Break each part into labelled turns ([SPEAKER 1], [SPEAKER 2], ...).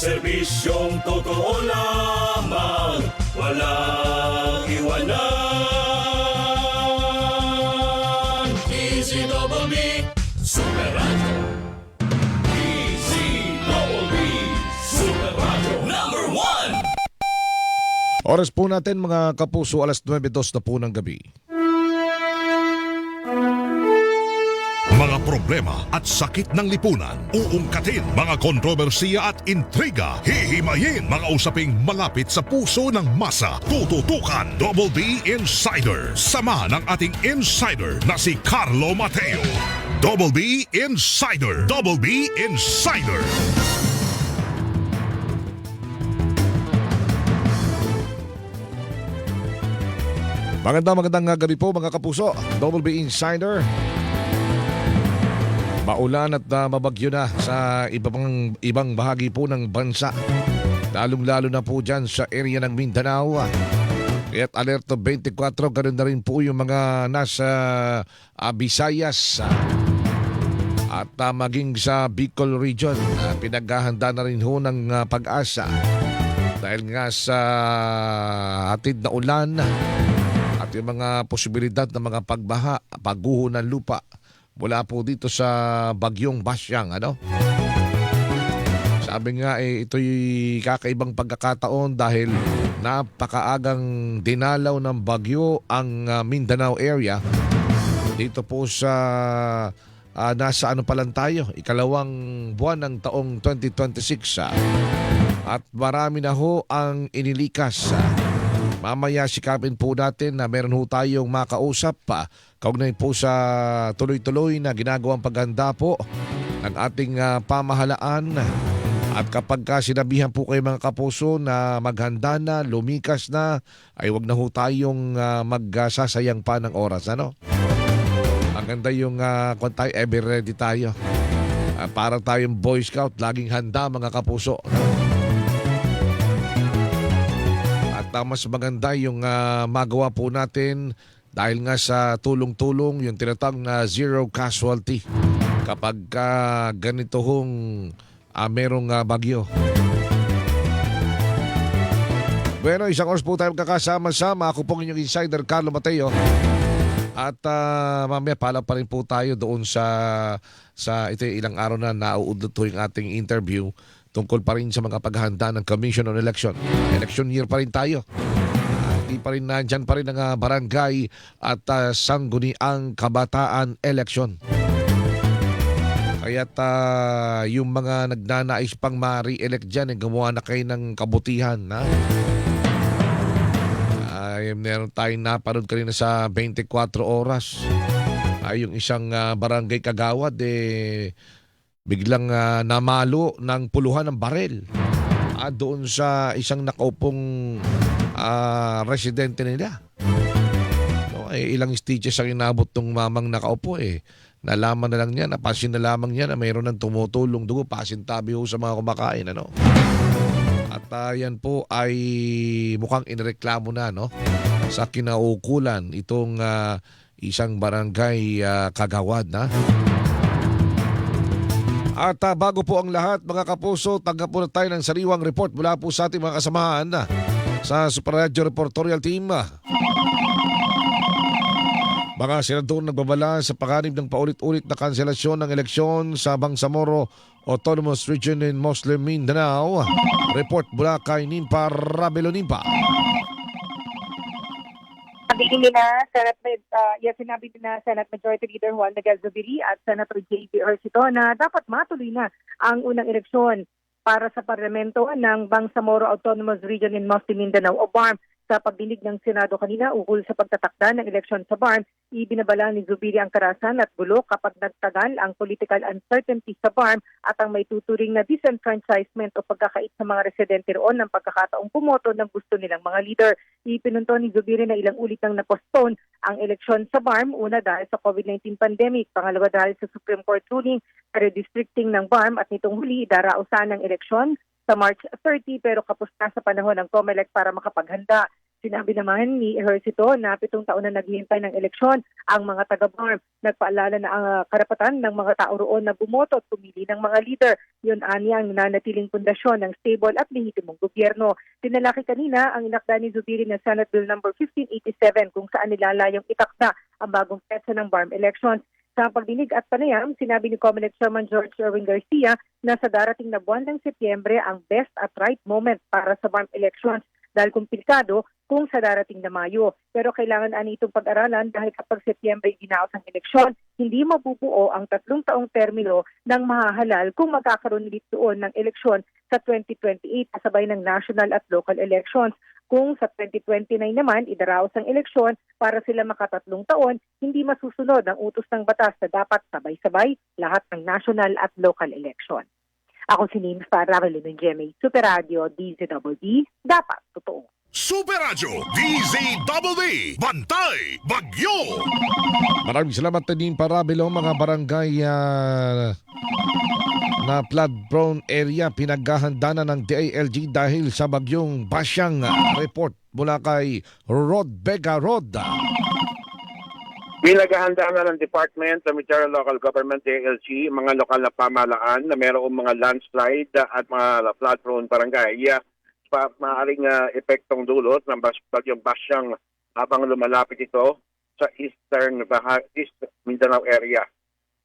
[SPEAKER 1] Serbisyong totoo lamang, walang iwanan. Easy Double B, Super Radio. Easy Double B, Super Radio #1.
[SPEAKER 2] Oras po natin mga kapuso, alas 9:02 na po ng gabi.
[SPEAKER 3] Mga problema at sakit ng lipunan, uungkatin mga kontrobersiya at intriga, hihimayin mga usaping malapit sa puso ng masa. Tututukan Double B Insider. Sama ng ating insider na si Carlo Mateo. Double B Insider. Double B Insider.
[SPEAKER 2] Magandang gabi po mga kapuso. Double B Insider. Maulan at mabagyo na sa ibang bahagi po ng bansa. Lalong-lalo na po dyan sa area ng Mindanao. Kaya't alerto 24, ganoon na rin po yung mga nasa Visayas at maging sa Bicol region. Pinaghahanda na rin ho ng pag-asa dahil nga sa hatid na ulan at yung mga posibilidad ng mga pagbaha, pagguho ng lupa mula po dito sa Bagyong Basyang, Sabi nga ito'y kakaibang pagkakataon dahil napakaagang dinalaw ng bagyo ang Mindanao area. Dito po sa nasa pa lang tayo, ikalawang buwan ng taong 2026. At marami na ho ang inilikas. Mamaya sikapin po natin na meron ho tayong makausap pa kaugnay po sa tuloy-tuloy na ginagawang paghanda po ng ating pamahalaan. At kapag sinabihan po kayo mga kapuso na maghanda na, lumikas na, ay wag na ho tayong magsasayang pa ng oras. Ang ganda yung kung tayo, ever ready tayo. Para tayong Boy Scout, laging handa mga kapuso. Mas maganda yung magawa po natin dahil nga sa tulong-tulong yung tinatawag na zero casualty kapag ganito hong merong bagyo. Bueno, isang oras po tayo kakasama-sama. Ako pong inyong insider, Carlo Mateo. At mamaya pala pa rin po tayo doon sa ito ilang araw na nauudot yung ating interview tungkol pa rin sa mga paghahanda ng Commission on Election. Election year pa rin tayo. Hindi pa rin nandyan pa rin ang barangay at sangguniang kabataan election. Kaya't yung mga nagnanais pang ma-re-elect dyan, gumawa na kayo ng kabutihan. Meron tayong napanood kanina sa 24 oras. Yung isang barangay kagawad, biglang namalo ng puluhan ng barel doon sa isang nakaupong residente nila. Ilang stitches ang inabot ng mamang nakaupo. Nalaman na lang niya, napansin na lamang niya na mayroon ng tumutulong dugo, pasintabi ho sa mga kumakain. At yan po ay mukhang inireklamo na sa kinaukulan itong isang barangay kagawad At bago po ang lahat mga kapuso, tanggap po na tayo ng sariwang report mula po sa ating mga kasamahan sa Super Radio Reportorial Team. Mga senador nagbabala sa panganib ng paulit-ulit na kanselasyon ng eleksyon sa Bangsamoro Autonomous Region in Muslim Mindanao. Report mula kay Nimpa Rabelo. Nimpa.
[SPEAKER 4] Sinabi ni na Senate Majority Leader Juan Miguel Zubiri at Senator J.B. Ejercito na dapat matuloy na ang unang eleksyon para sa parlamento ng Bangsamoro Autonomous Region in Muslim Mindanao o BARM. Sa pagdinig ng Senado kanina ukol sa pagtatakda ng eleksyon sa BARM, ibinabala ni Zubiri ang karahasan at bulok kapag nagtagal ang political uncertainty sa BARM at ang may tuturing na disenfranchisement o pagkakait sa mga residente roon ng pagkakataong pumoto ng gusto nilang mga leader. Ipinunto ni Zubiri na ilang ulit nang na-postpone ang eleksyon sa BARM, una dahil sa COVID-19 pandemic, pangalawa dahil sa Supreme Court ruling na redistricting ng BARM at nitong huli darausan ng eleksyon sa March 30 pero kapos na sa panahon ng COMELEC para makapaghanda. Sinabi naman ni Ejercito na 7 taon na naghihintay ng eleksyon ang mga taga-BARM. Nagpaalala na ang karapatan ng mga tao roon na bumoto at pumili ng mga leader. Yun anya ang nanatiling pundasyon ng stable at lehitimong gobyerno. Tinalaki kanina ang inakda ni Zubiri ng Senate Bill No. 1587 kung saan nilalayong itakda ang bagong petsa ng BARM elections. Sa pagdinig at panayam, sinabi ni COMELEC Chairman George Erwin Garcia na sa darating na buwan ng Setyembre ang best at right moment para sa BARM elections dahil komplikado kung sa darating na Mayo. Pero kailangan ani itong pag-aralan dahil kapag Setyembre ginaos ang eleksyon, hindi mabubuo ang 3 taong termino ng mahahalal kung magkakaroon ulit doon ng eleksyon sa 2028 kasabay ng national at local elections. Kung sa 2029 naman, idaraos ang eleksyon para sila maka3 taon, hindi masusunod ang utos ng batas na dapat sabay-sabay lahat ng national at local election. Ako si Nins para Ravelin ng GMA Super Radio DZWD, dapat totoo.
[SPEAKER 3] Super Radio DZWD Bantay Bagyo.
[SPEAKER 2] Maraming salamat din Parabelo, mga barangay na flood-prone area pinaghahanda na ng DILG dahil sa bagyong Basyang. Report mula kay Rod Vega. Rod.
[SPEAKER 5] Pinaghahanda na ng Department of Material Local Government, DLG, mga lokal na pamahalaan na mayroong mga landslide at mga flood-prone barangay maaaring epektong dulot ng bagyong Basyang habang lumalapit ito sa East Mindanao area.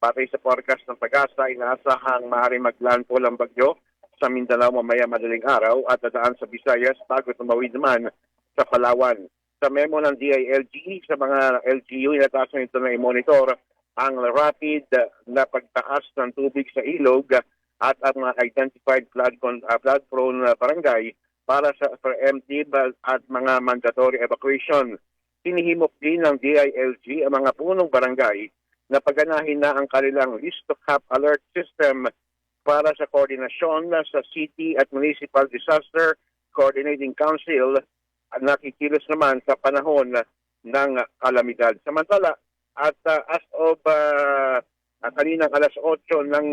[SPEAKER 5] Batay sa forecast ng Pag-asa, inaasahang maaaring maglandfall ang bagyo sa Mindanao mamaya madaling araw at dadaan sa Visayas bago tumawid naman sa Palawan. Sa memo ng DILG sa mga LGU, inatasan ito na i-monitor ang rapid na pagtaas ng tubig sa ilog at ang mga identified flood-prone barangay para sa preemptive at mga mandatory evacuation. Sinihimok din ng DILG ang mga punong barangay na paganahin na ang kanilang list to cap alert system para sa koordinasyon sa City at Municipal Disaster Coordinating Council at nakikilos naman sa panahon ng kalamidad. Samantala, at as of kaninang alas 8 ng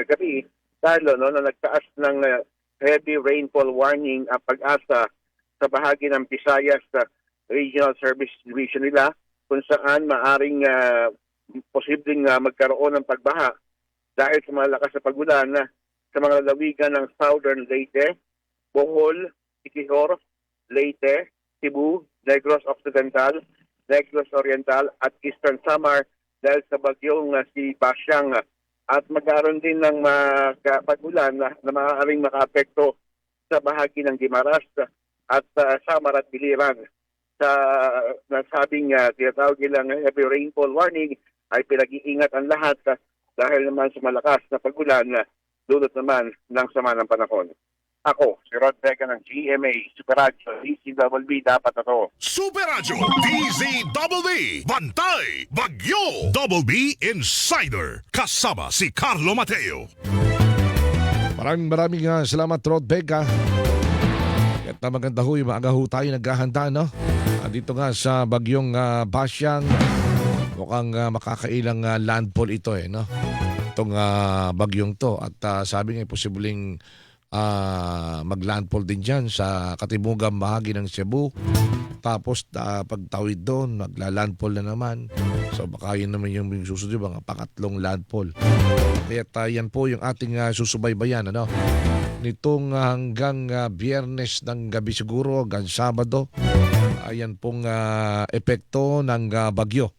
[SPEAKER 5] gabi, dahil na nagtaas ng heavy rainfall warning ang Pag-asa sa bahagi ng Visayas Regional Service Division nila kung saan maaring posibleng magkaroon ng pagbaha dahil sa malakas na pagulan sa mga lalawigan ng Southern Leyte, Bohol, Siquijor, Leyte, Cebu, Negros Occidental, Negros Oriental at Eastern Samar dahil sa bagyong si Basyang. At magkaroon din ng pagulan na maaaring makaapekto sa bahagi ng Guimaras at Samar at Biliran. Sa nasabing tinatawag nilang heavy rainfall warning ay pinag-iingat ang lahat dahil naman sa malakas na pagulan dulot naman ng sama ng panahon. Ako, si Rod Vega ng GMA Super Radio DZWD, dapat ito.
[SPEAKER 3] Super Radio DZWD Bantay Bagyo. Double B Insider kasama si Carlo Mateo.
[SPEAKER 2] Maraming salamat Rod Vega. At maganda ho yung maaga ho tayo naghahanda, no? Dito nga sa bagyong Basyang, mukhang makakailang landfall ito no? Itong bagyong to. At sabi nga posibleng maglandfall din dyan sa katimugang bahagi ng Cebu. Tapos pagtawid doon, maglalandfall na naman. So baka yun naman yung susunod, mga pangatlong landfall. Kaya yan po yung ating susubaybayan, ano? Nitong hanggang Biyernes ng gabi siguro, hanggang Sabado, ayan pong epekto ng bagyo.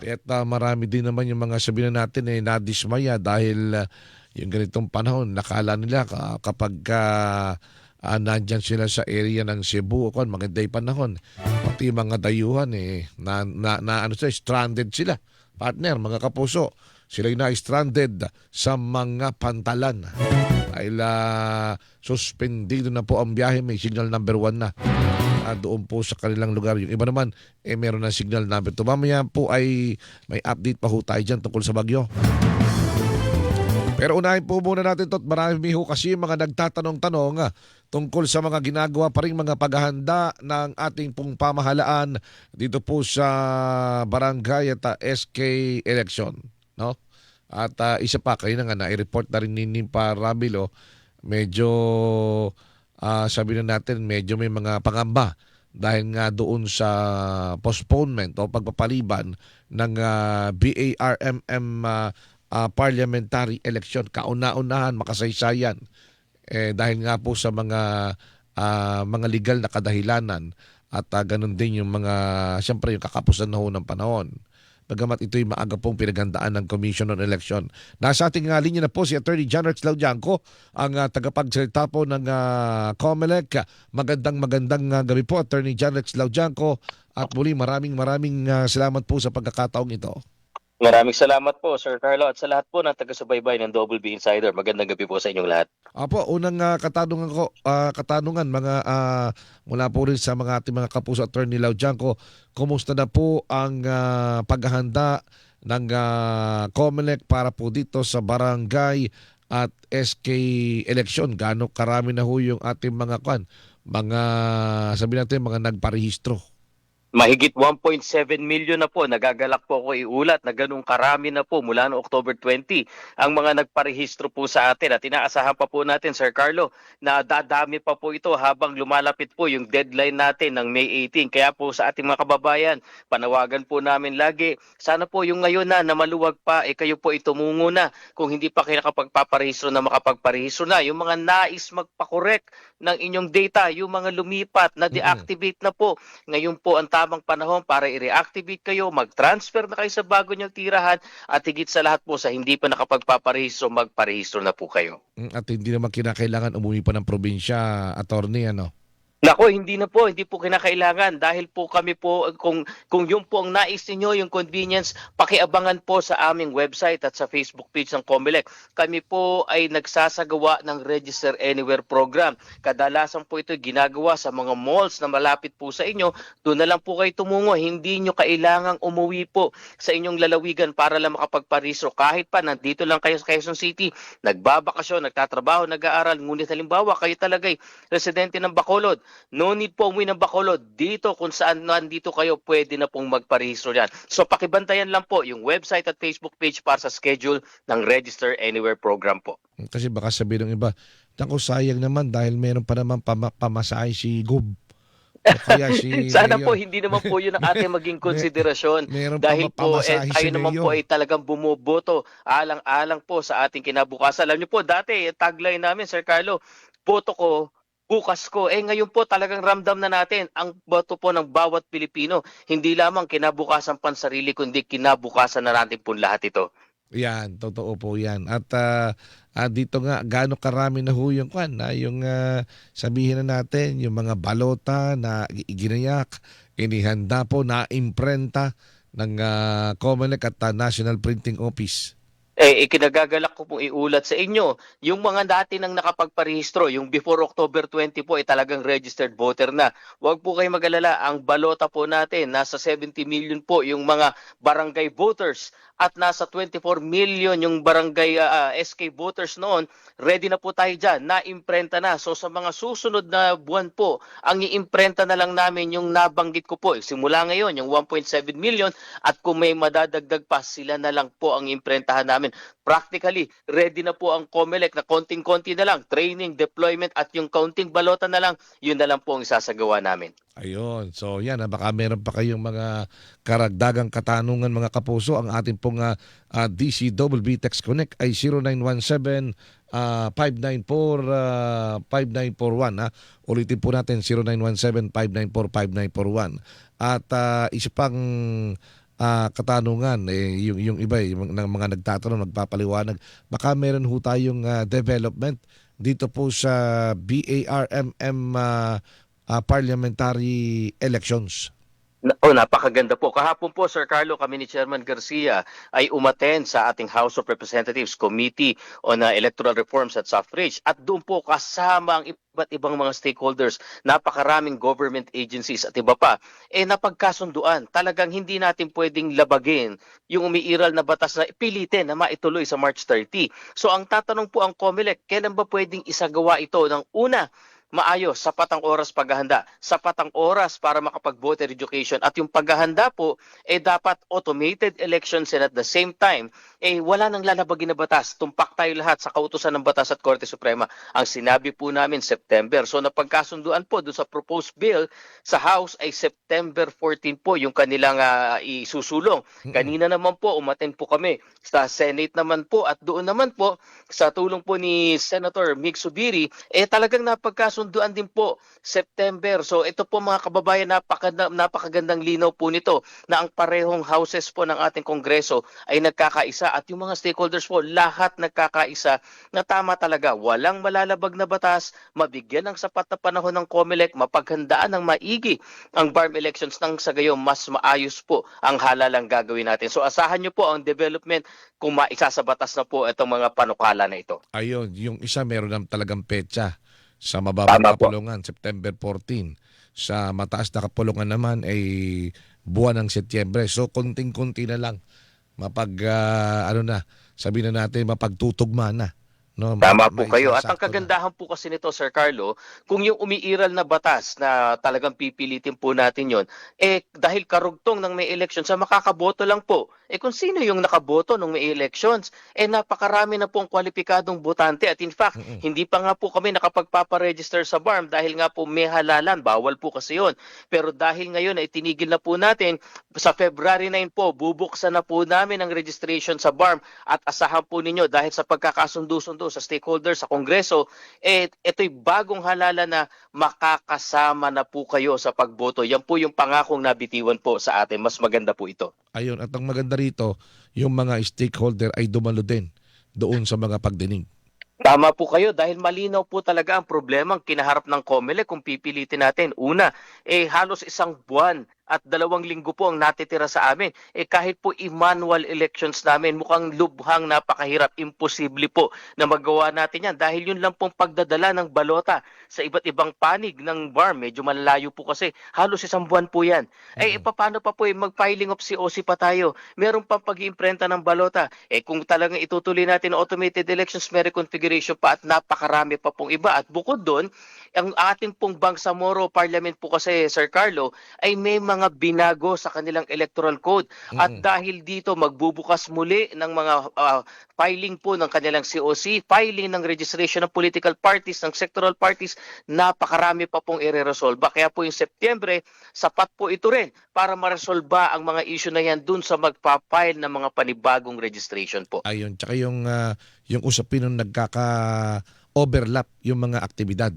[SPEAKER 2] At marami din naman yung mga sabihin natin nadismaya dahil yung ganitong panahon, nakala nila kapag nandyan sila sa area ng Cebu, maganda yung panahon, pati mga dayuhan stranded sila. Partner, mga kapuso, sila na-stranded sa mga pantalan. Dahil suspendido na po ang biyahe, may signal number 1 na. Doon po sa kanilang lugar. Yung iba naman, meron na signal number 2. Mamaya po ay may update pa ho tayo dyan tungkol sa bagyo. Pero unahin po muna natin ito at marami ho kasi mga nagtatanong-tanong tungkol sa mga ginagawa pa rin mga paghahanda ng ating pong pamahalaan dito po sa barangay at SK election. No? At isa pa, kayo na nga na-report na rin ni Parabilo, medyo sabi na natin medyo may mga pangamba dahil nga doon sa postponement o pagpapaliban ng BARMM parliamentary election. Kauna-unahan, makasaysayan. Dahil nga po sa mga legal na kadahilanan at ganun din yung siyempre yung kakapusan na ho ng panahon. Bagamat ito'y maaga pong pinaghandaan ng Commission on Election. Nasa ating linya na po si Attorney John Rex Laudianco, ang tagapagsalita po ng COMELEC. Magandang gabi po, Attorney John Rex Laudianco. At muli maraming salamat po sa pagkakataong ito.
[SPEAKER 6] Maraming salamat po, Sir Carlo, at sa lahat po ng taga-subaybay ng Double B Insider. Magandang gabi po sa inyong lahat.
[SPEAKER 2] Apo, unang katanungan mula po rin sa ating mga kapuso, Attorney Laudianco, kumusta na po ang paghahanda ng COMELEC para po dito sa barangay at SK election? Gaano karami na ho yung ating sabi natin, mga nagparehistro?
[SPEAKER 6] Mahigit 1.7 million na po, nagagalak po ako iulat na ganung karami na po mula noong October 20 ang mga nagparehistro po sa atin. At inaasahan pa po natin, Sir Carlo, na dadami pa po ito habang lumalapit po yung deadline natin ng May 18. Kaya po sa ating mga kababayan, panawagan po namin lagi, sana po yung ngayon na maluwag pa, kayo po itumungo na. Kung hindi pa kayo nakapagpaparehistro na makapagparehistro na. Yung mga nais magpakorek ng inyong data, yung mga lumipat na deactivate na po. Ngayon po ang tamang panahon para i-reactivate kayo, mag-transfer na kayo sa bago niyong tirahan at higit sa lahat po sa hindi pa nakapagpaparehistro, magparehistro na po kayo.
[SPEAKER 2] At hindi naman kinakailangan umuwi pa ng probinsya, Attorney, ano?
[SPEAKER 6] Nako, hindi po kinakailangan dahil po kami po, kung yun po ang nais ninyo, yung convenience, pakiabangan po sa aming website at sa Facebook page ng COMELEC. Kami po ay nagsasagawa ng Register Anywhere program. Kadalasan po ito ginagawa sa mga malls na malapit po sa inyo. Doon na lang po kayo tumungo. Hindi nyo kailangang umuwi po sa inyong lalawigan para lang makapagparehistro. Kahit pa nandito lang kayo sa Quezon City, nagbabakasyon, nagtatrabaho, nag-aaral, ngunit halimbawa kayo talagay residente ng Bacolod, no need po umuwi ng Bacolod. Dito kung saan nandito kayo, pwede na pong magparehistro yan. So pakibantayan lang po yung website at Facebook page para sa schedule ng Register Anywhere program po.
[SPEAKER 2] Kasi baka sabihin ng iba, naku, sayang naman dahil meron pa naman pamasahe si Gob. O kaya si
[SPEAKER 6] Sana
[SPEAKER 2] Mayor.
[SPEAKER 6] po hindi naman po yun ang ating maging konsiderasyon.
[SPEAKER 2] Meron
[SPEAKER 6] Dahil
[SPEAKER 2] pa
[SPEAKER 6] po
[SPEAKER 2] mapamasahe
[SPEAKER 6] tayo
[SPEAKER 2] si
[SPEAKER 6] naman
[SPEAKER 2] Mayor.
[SPEAKER 6] po ay talagang bumoboto alang-alang po sa ating kinabukasan. Alam niyo po, dati tagline namin, Sir Carlo, boto ko, bukas ko. Ngayon po talagang ramdam na natin ang boto po ng bawat Pilipino. Hindi lamang kinabukasan pansarili, kundi kinabukasan na natin po lahat ito.
[SPEAKER 2] Yan, totoo po yan. At dito nga, gaano karami na ho yung sabihin na natin, yung mga balota na ginayak, inihanda po, na imprenta ng COMELEC at National Printing Office.
[SPEAKER 6] Ikinagagalak ko pong iulat sa inyo, yung mga dati nang nakapagparehistro, yung before October 20 po ay talagang registered voter na. Huwag po kayo mag-alala, ang balota po natin, nasa 70 million po yung mga barangay voters at nasa 24 million yung barangay SK voters noon. Ready na po tayo dyan, na-imprenta na. So sa mga susunod na buwan po, ang i-imprenta na lang namin yung nabanggit ko po. Simula ngayon, yung 1.7 million at kung may madadagdag pa, sila na lang po ang imprentahan namin. Practically, ready na po ang COMELEC na konting-konti na lang. Training, deployment at yung counting balota na lang, yun na lang po ang isasagawa namin.
[SPEAKER 2] Ayun. So yan, baka meron pa kayong mga karagdagang katanungan, mga kapuso. Ang ating pong DCWB Text Connect ay 0917 594-5941. Ulitin po natin, 0917-594-5941. At isa pang katanungan, yung iba, yung mga nagtatanong, nagpapaliwanag, baka meron ho tayong development dito po sa BARMM parliamentary elections.
[SPEAKER 6] Napakaganda po. Kahapon po, Sir Carlo, kami ni Chairman Garcia ay umattend sa ating House of Representatives Committee on Electoral Reforms at Suffrage. At doon po kasama ang iba't ibang mga stakeholders, napakaraming government agencies at iba pa. Napagkasunduan. Talagang hindi natin pwedeng labagin yung umiiral na batas na pilitin na maituloy sa March 30. So ang tatanong po ang COMELEC, kailan ba pwedeng isagawa ito ng una? maayos, sapat ang oras paghahanda, sapat ang oras para makapag-voter education at yung paghahanda po dapat automated elections and at the same time wala nang lalabagin na batas. Tumpak tayo lahat sa kautusan ng batas at Korte Suprema. Ang sinabi po namin September. So napagkasunduan po doon sa proposed bill sa House ay September 14 po yung kanilang isusulong. Kanina naman po umattend po kami sa Senate naman po at doon naman po sa tulong po ni Senator Mig Zubiri talagang napagkasunduan din po September. So ito po mga kababayan, napakagandang linaw po nito na ang parehong houses po ng ating Kongreso ay nagkakaisa at yung mga stakeholders po lahat nagkakaisa na tama talaga, walang malalabag na batas, mabigyan ng sapat na panahon ng COMELEC, mapaghandaan ng maigi ang BARM elections nang sa gayon mas maayos po ang halalang gagawin natin. So asahan nyo po ang development kung maisa sa batas na po itong mga panukala na ito.
[SPEAKER 2] Ayun, yung isa meron na talagang petsa sa mababang kapulungan, September 14. Sa mataas na kapulungan naman ay buwan ng Setyembre. So konting-kunti na lang sabihin na natin mapagtutugma na. No,
[SPEAKER 6] Tama po kayo. At ang
[SPEAKER 2] maisasakto na.
[SPEAKER 6] kagandahan po kasi nito, Sir Carlo, kung yung umiiral na batas na talagang pipilitin po natin yon, dahil karugtong ng may elections, makakaboto lang po. Kung sino yung nakaboto nung may elections, napakarami na pong kwalipikadong botante. At in fact, hindi pa nga po kami nakapagpaparegister sa BARM dahil nga po may halalan. Bawal po kasi yon. Pero dahil ngayon ay tinigil na po natin, sa February 9 po, bubuksan na po namin ang registration sa BARM at asahan po ninyo dahil sa pagkakasundo-sundo sa stakeholders sa Kongreso, ito'y bagong halala na makakasama na po kayo sa pagboto. Yan po yung pangakong nabitiwan po sa atin. Mas maganda po ito.
[SPEAKER 2] Ayun, at ang maganda rito, yung mga stakeholder ay dumalo din doon sa mga pagdinig.
[SPEAKER 6] Tama po kayo dahil malinaw po talaga ang problema ang kinaharap ng COMELEC kung pipilitin natin. Una, halos 1 buwan at 2 linggo po ang natitira sa amin. Kahit po i-manual elections namin, mukhang lubhang napakahirap, imposible po na magawa natin yan dahil yun lang pong pagdadala ng balota sa iba't ibang panig ng BARM. Medyo malalayo po kasi, halos 1 buwan po yan. Paano pa po mag-filing of COC pa tayo? Meron pang pag-iimprenta ng balota. Kung talagang itutuloy natin ang automated elections, may reconfiguration pa at napakarami pa pong iba. At bukod doon, ang ating pong Bangsamoro Parliament po kasi, Sir Carlo, ay may mga binago sa kanilang electoral code. At dahil dito, magbubukas muli ng mga filing po ng kanilang COC, filing ng registration ng political parties, ng sectoral parties, napakarami pa pong i-resolve. Kaya po yung Setyembre, sapat po ito rin para maresolba ang mga issue na yan dun sa magpa-file ng mga panibagong registration po.
[SPEAKER 2] Ayun, tsaka yung usapin nung nagkaka-overlap yung mga aktibidad.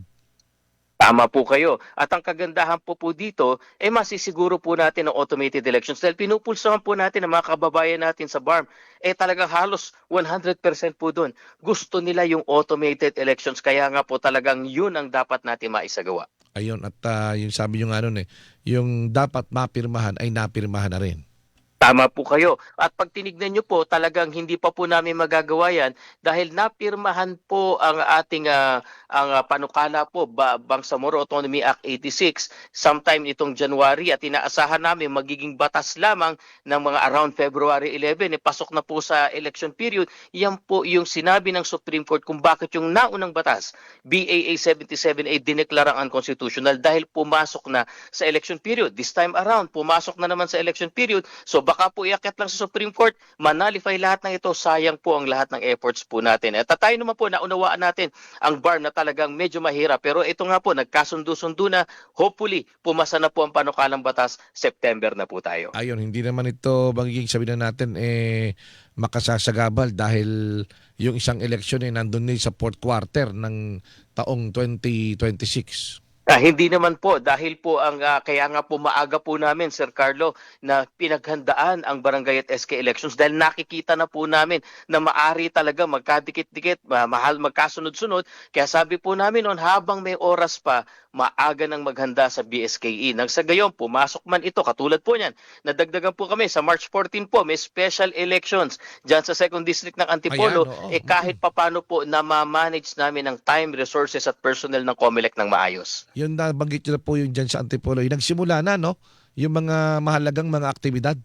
[SPEAKER 6] Tama po kayo. At ang kagandahan po dito, masisiguro po natin ang automated elections. Dahil pinupulsahan po natin ang mga kababayan natin sa BARM, talagang halos 100% po doon. Gusto nila yung automated elections. Kaya nga po talagang yun ang dapat natin maisagawa.
[SPEAKER 2] Ayun, at yung sabi nyo nga nun yung dapat mapirmahan ay napirmahan na rin.
[SPEAKER 6] Tama po kayo. At pag tinignan nyo po, talagang hindi pa po namin magagawa yan dahil napirmahan po ang ating ang panukala po, Bangsamoro Autonomy Act 86 sometime itong January at inaasahan namin magiging batas lamang ng mga around February 11. Pasok na po sa election period. Yan po yung sinabi ng Supreme Court kung bakit yung naunang batas, BAA 77A, dineklarang unconstitutional dahil pumasok na sa election period. This time around, pumasok na naman sa election period. So baka po iakyat lang sa Supreme Court, manalify lahat ng ito, sayang po ang lahat ng efforts po natin. At tayo naman po, naunawaan natin ang BARM na talagang medyo mahirap. Pero ito nga po, nagkasundo-sundo na, hopefully, pumasa na po ang panukalang batas, September na po tayo.
[SPEAKER 2] Ayun, hindi naman ito magiging sabihin na natin makasasagabal dahil yung isang eleksyon nandun sa 4th quarter ng taong 2026.
[SPEAKER 6] Hindi naman po dahil po ang kaya nga po maaga po namin, Sir Carlo, na pinaghandaan ang barangay at SK elections dahil nakikita na po namin na maari talaga magkadikit-dikit, mahal magkasunod-sunod. Kaya sabi po namin noon, habang may oras pa, maaga nang maghanda sa BSKE. Nang sa gayon, pumasok man ito, katulad po niyan, nadagdagan po kami sa March 14 po, may special elections dyan sa 2nd District ng Antipolo.
[SPEAKER 2] Ayan,
[SPEAKER 6] Kahit papano po na ma-manage namin ng time, resources at personnel ng COMELEC ng maayos.
[SPEAKER 2] Yun nabanggit nyo na po yung dyan sa Antipolo. Nagsimula na, no? Yung mga mahalagang mga aktibidad.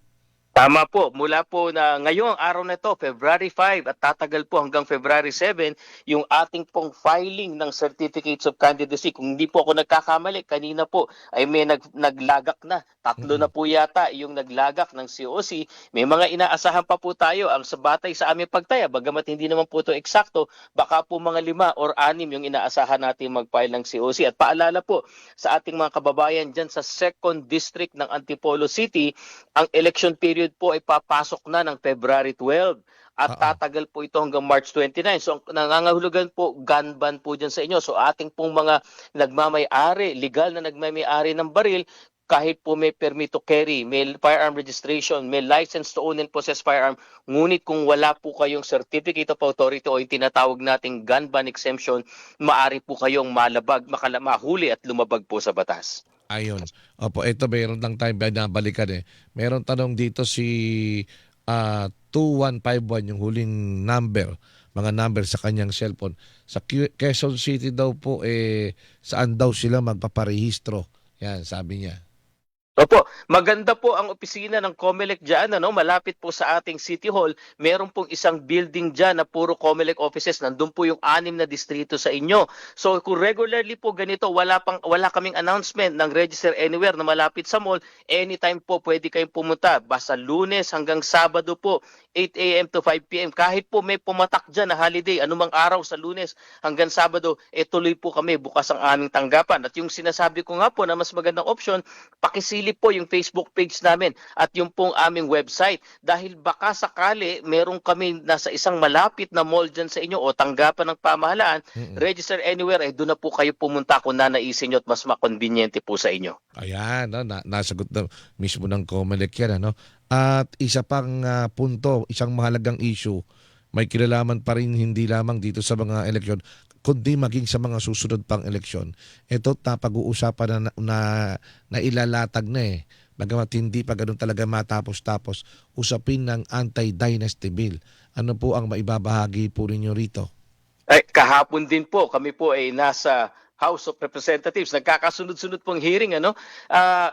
[SPEAKER 6] Tama po. Mula po na ngayong araw na ito, February 5 at tatagal po hanggang February 7, yung ating pong filing ng Certificates of Candidacy. Kung hindi po ako nagkakamali, kanina po ay may naglagak na. Tatlo na po yata yung naglagak ng COC. May mga inaasahan pa po tayo ang sabatay sa aming pagtaya. Bagamat hindi naman po ito eksakto, baka po mga 5 or 6 yung inaasahan natin mag-file ng COC. At paalala po sa ating mga kababayan dyan sa 2nd District ng Antipolo City, ang election period po ay papasok na ng February 12 at tatagal po ito hanggang March 29. So nangangahulugan po gun ban po dyan sa inyo. So ating pong mga nagmamay-ari, legal na nagmamay-ari ng baril, kahit po may permit to carry, may firearm registration, may license to own and possess firearm, ngunit kung wala po kayong certificate of authority o yung tinatawag nating gun ban exemption, maari po kayong mahuli at lumabag po sa batas.
[SPEAKER 2] Ayun. Opo, ito mayroon lang tayong binabalikan eh. Meron tanong dito si 2151 yung huling number, mga number sa kanyang cellphone. Sa Quezon City daw po saan daw sila magpaparehistro? Yan, sabi niya.
[SPEAKER 6] Opo, maganda po ang opisina ng COMELEC dyan, malapit po sa ating City Hall. Meron pong isang building dyan na puro COMELEC offices. Nandun po yung 6 na distrito sa inyo. So kung regularly po ganito, wala kaming announcement ng Register Anywhere na malapit sa mall, anytime po pwede kayong pumunta. Basta Lunes hanggang Sabado po, 8 a.m. to 5 p.m. Kahit po may pumatak dyan na holiday, anumang araw sa Lunes hanggang Sabado, tuloy po kami, bukas ang aming tanggapan. At yung sinasabi ko nga po na mas magandang option, pakisilip po yung Facebook page namin at yung pong aming website. Dahil baka sakali meron kami nasa isang malapit na mall dyan sa inyo o tanggapan ng pamahalaan, Register Anywhere, doon na po kayo pumunta kung nanaisin nyo at mas makonbinyente po sa inyo.
[SPEAKER 2] Ayan, nasagot na mismo ng COMELEC yan. At isa pang punto, isang mahalagang issue, may kinalaman pa rin hindi lamang dito sa mga eleksyon, kundi maging sa mga susunod pang eleksyon. Ito pag-uusapan na ilalatag na Bagamat hindi pa ganun talaga matapos-tapos, usapin ng anti-dynasty bill. Ano po ang maibabahagi po ninyo rito?
[SPEAKER 6] Kahapon din po, kami po ay nasa House of Representatives. Nagkakasunod-sunod pong hearing.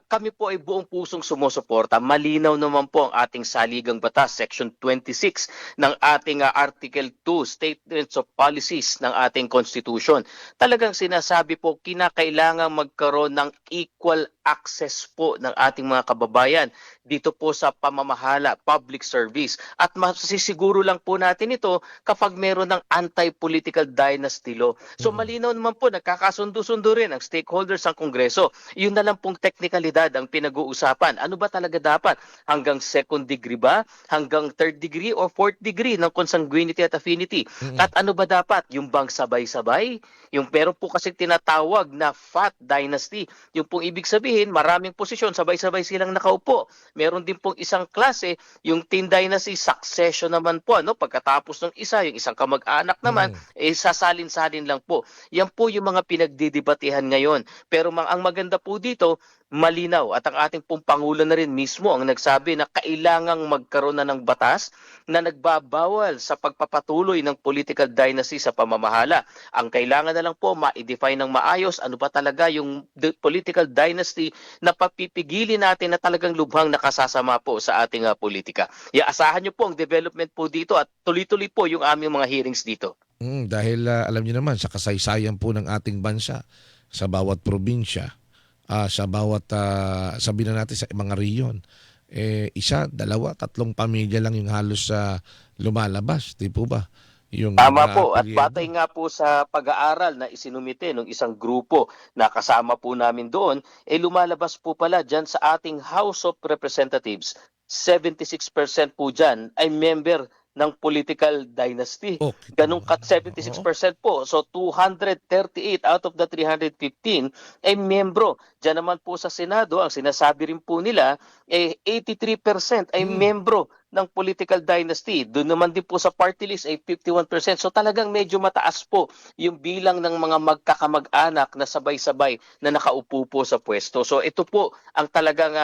[SPEAKER 6] Kami po ay buong pusong sumusuporta. Malinaw naman po ang ating saligang batas, Section 26 ng ating Article 2, Statements of Policies ng ating Constitution. Talagang sinasabi po, kinakailangan magkaroon ng equal access po ng ating mga kababayan dito po sa pamamahala, public service. At masisiguro lang po natin ito kapag meron ng anti-political dynasty law. So malinaw naman po, nagkakasundo-sundo rin ang stakeholders ng Kongreso. Yun na lang pong teknikalidad ang pinag-uusapan. Ano ba talaga dapat? Hanggang 2nd degree ba? Hanggang 3rd degree or 4th degree ng consanguinity at affinity? At ano ba dapat? Yung bang sabay-sabay? Yung meron po kasi tinatawag na fat dynasty. Yung pong ibig sabihin, maraming posisyon, sabay-sabay silang nakaupo. Meron din pong isang klase, yung Thin Dynasty succession naman po. Pagkatapos ng isa, yung isang kamag-anak naman, sasalin-salin lang po. Yan po yung mga pinagdidebatehan ngayon. Pero ang maganda po dito, malinaw at ang ating pong Pangulo na rin mismo ang nagsabi na kailangang magkaroon na ng batas na nagbabawal sa pagpapatuloy ng political dynasty sa pamamahala. Ang kailangan na lang po ma-define ng maayos ano ba talaga yung political dynasty na papipigilin natin na talagang lubhang nakasasama po sa ating politika. Asahan nyo po ang development po dito at tuloy-tuloy po yung aming mga hearings dito.
[SPEAKER 2] Dahil alam niyo naman sa kasaysayan po ng ating bansa, sa bawat probinsya, sa bawat sabihin na natin sa mga riyon, 1, 2, 3 pamilya lang yung halos lumalabas, di po ba? Yung
[SPEAKER 6] Tama po, at batay nga po sa pag-aaral na isinumite ng isang grupo na kasama po namin doon, lumalabas po pala dyan sa ating House of Representatives, 76% po dyan ay member ng political dynasty. Ganun kat 76% po. So 238 out of the 315 ay membro. Diyan naman po sa Senado, ang sinasabi rin po nila 83% ay membro ng political dynasty. Doon naman din po sa party list ay 51%. So talagang medyo mataas po yung bilang ng mga magkakamag-anak na sabay-sabay na nakaupo po sa pwesto. So ito po ang talagang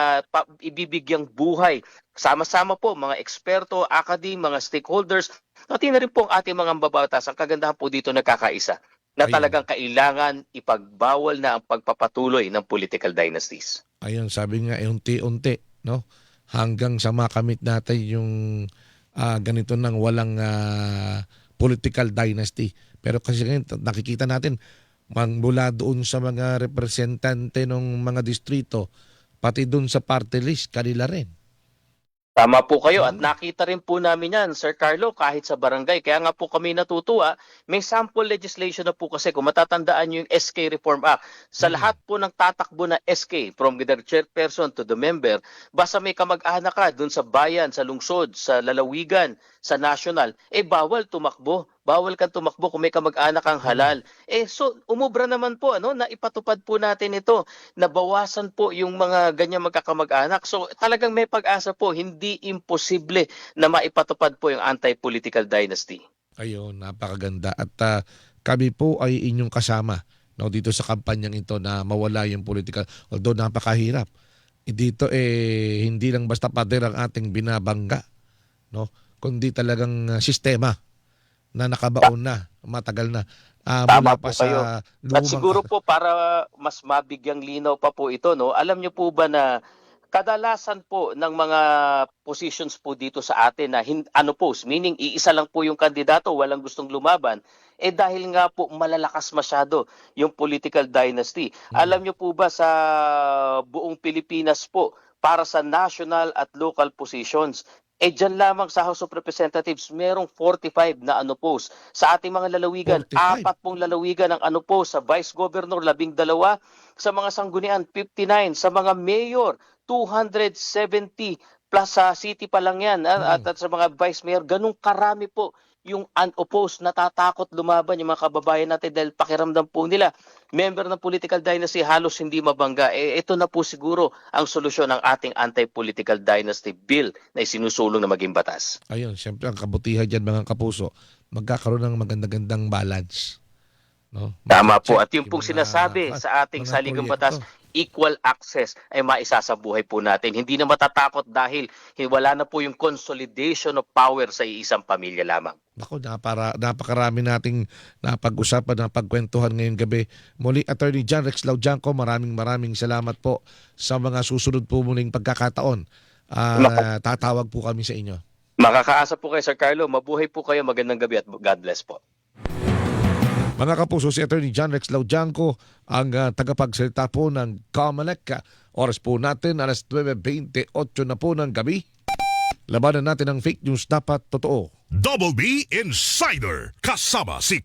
[SPEAKER 6] ibibigyang buhay. Sama-sama po mga eksperto, academe, mga stakeholders, pati na rin po ang ating mga mababatas. Ang kagandahan po dito nagkakaisa na talagang kailangan ipagbawal na ang pagpapatuloy ng political dynasties.
[SPEAKER 2] Ayun, sabi nga, unti-unti, no? hanggang sa makamit natin yung ganito ng walang political dynasty. Pero kasi ngayon nakikita natin mula doon sa mga representante ng mga distrito, pati doon sa party list, kanila rin.
[SPEAKER 6] Tama po kayo at nakita rin po namin yan, Sir Carlo, kahit sa barangay. Kaya nga po kami natutuwa, may sample legislation na po kasi kung matatandaan nyo yung SK Reform Act. Sa lahat po ng tatakbo na SK, from the chairperson to the member, basta may kamag-anak ka dun sa bayan, sa lungsod, sa lalawigan, sa national, bawal tumakbo. Bawal kang tumakbo kung may kamag-anak kang halal. So umubra naman po, na ipatupad po natin ito. Nabawasan po yung mga ganyan magkakamag-anak. So talagang may pag-asa po, hindi imposible na maipatupad po yung anti-political dynasty.
[SPEAKER 2] Ayun, napakaganda. At kami po ay inyong kasama dito sa kampanyang ito na mawala yung political. Although napakahirap. Dito hindi lang basta pader ang ating binabangga, kundi talagang sistema na nakabaon na, matagal na.
[SPEAKER 6] Tama
[SPEAKER 2] Mula
[SPEAKER 6] po
[SPEAKER 2] pa sa
[SPEAKER 6] kayo. At siguro po para mas mabigyang linaw pa po ito, alam niyo po ba na kadalasan po ng mga positions po dito sa atin na unopposed, meaning iisa lang po yung kandidato, walang gustong lumaban, dahil nga po malalakas masyado yung political dynasty. Alam niyo po ba sa buong Pilipinas po, para sa national at local positions, dyan lamang sa House of Representatives, merong 45 na unopposed. Sa ating mga lalawigan,
[SPEAKER 2] 45?
[SPEAKER 6] 4 pong lalawigan ang unopposed. Sa Vice Governor, 12. Sa mga sanggunian, 59. Sa mga mayor, 270 plus sa city pa lang yan. At sa mga vice mayor, ganun karami po yung unopposed, natatakot lumaban yung mga kababayan natin dahil pakiramdam po nila, member ng political dynasty halos hindi mabangga. Ito na po siguro ang solusyon ng ating anti-political dynasty bill na isinusulong na maging batas.
[SPEAKER 2] Ayun, siyempre ang kabutihan dyan mga kapuso, magkakaroon ng magandang balance.
[SPEAKER 6] Tama po. At
[SPEAKER 2] Check
[SPEAKER 6] yung pong
[SPEAKER 2] mga-
[SPEAKER 6] sinasabi sa ating
[SPEAKER 2] mga
[SPEAKER 6] saligang
[SPEAKER 2] proyekto.
[SPEAKER 6] batas, equal access ay maisasabuhay po natin. Hindi na matatakot dahil wala na po yung consolidation of power sa iisang pamilya lamang.
[SPEAKER 2] Ako, napakarami nating napag-usapan, napagkwentuhan ngayong gabi. Muli, Attorney John Rex Laudianco, maraming salamat po sa mga susunod po muling pagkakataon. Tatawag po kami sa inyo.
[SPEAKER 6] Makakaasa po kayo, Sir Carlo. Mabuhay po kayo. Magandang gabi at God bless po.
[SPEAKER 2] Mga kapuso, si Attorney John Rex Laudianco, ang tagapagsalita po ng COMELEC. Oras po natin, alas 9:28 na po ng gabi. Labanan natin ang fake news, dapat totoo.
[SPEAKER 3] Double B Insider, kasama si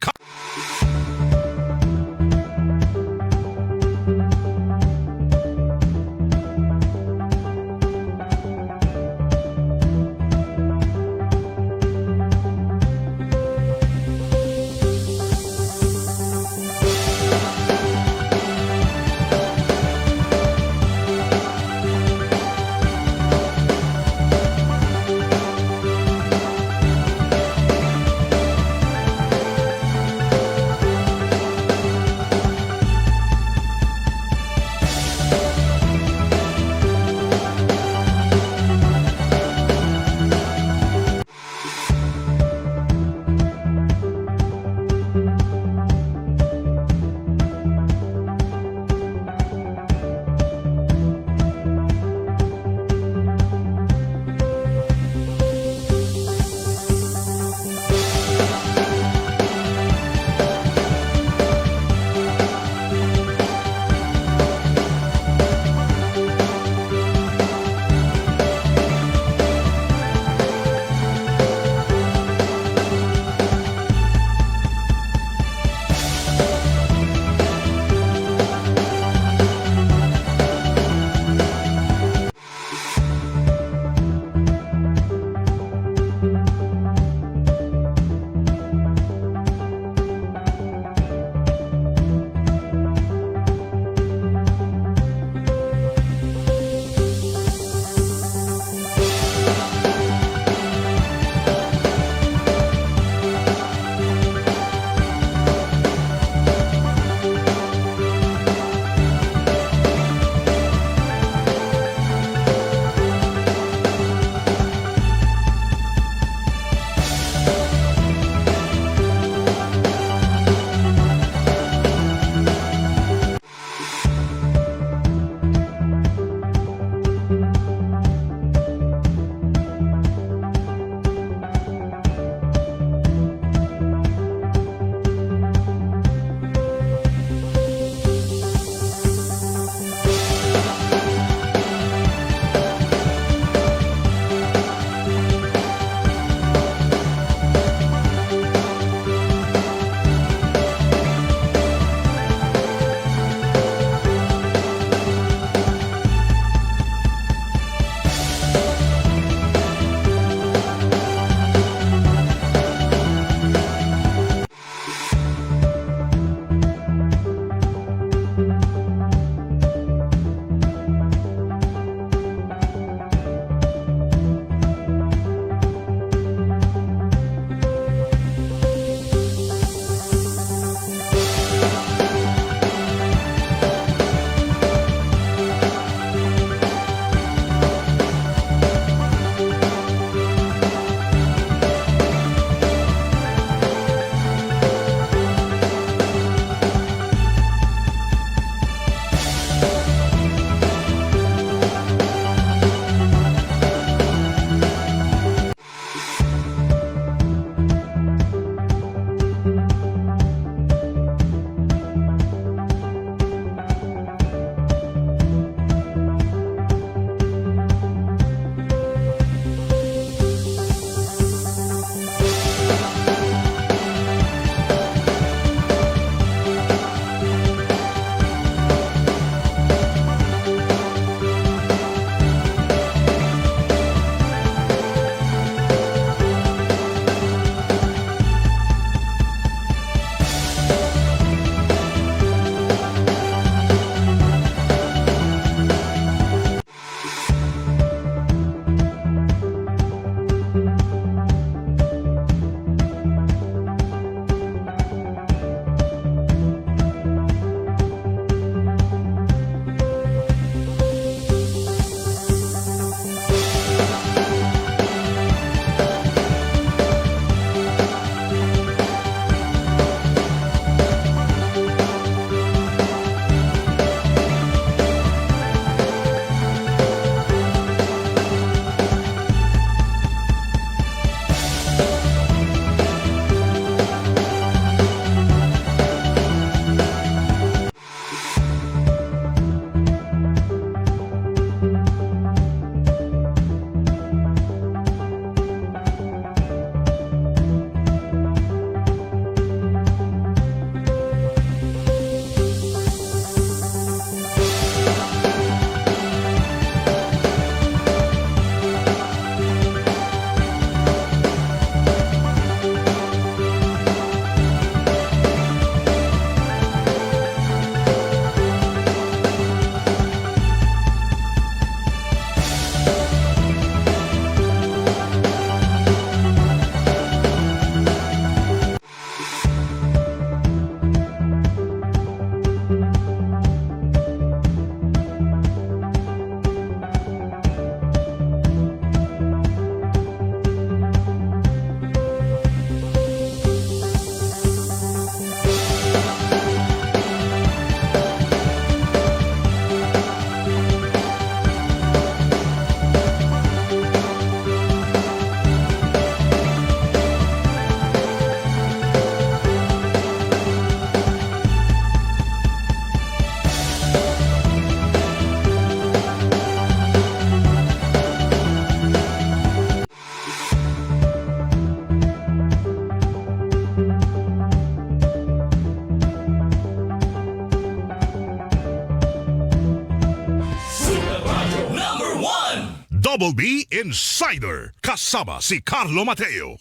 [SPEAKER 3] Double B Insider kasama si Carlo Mateo.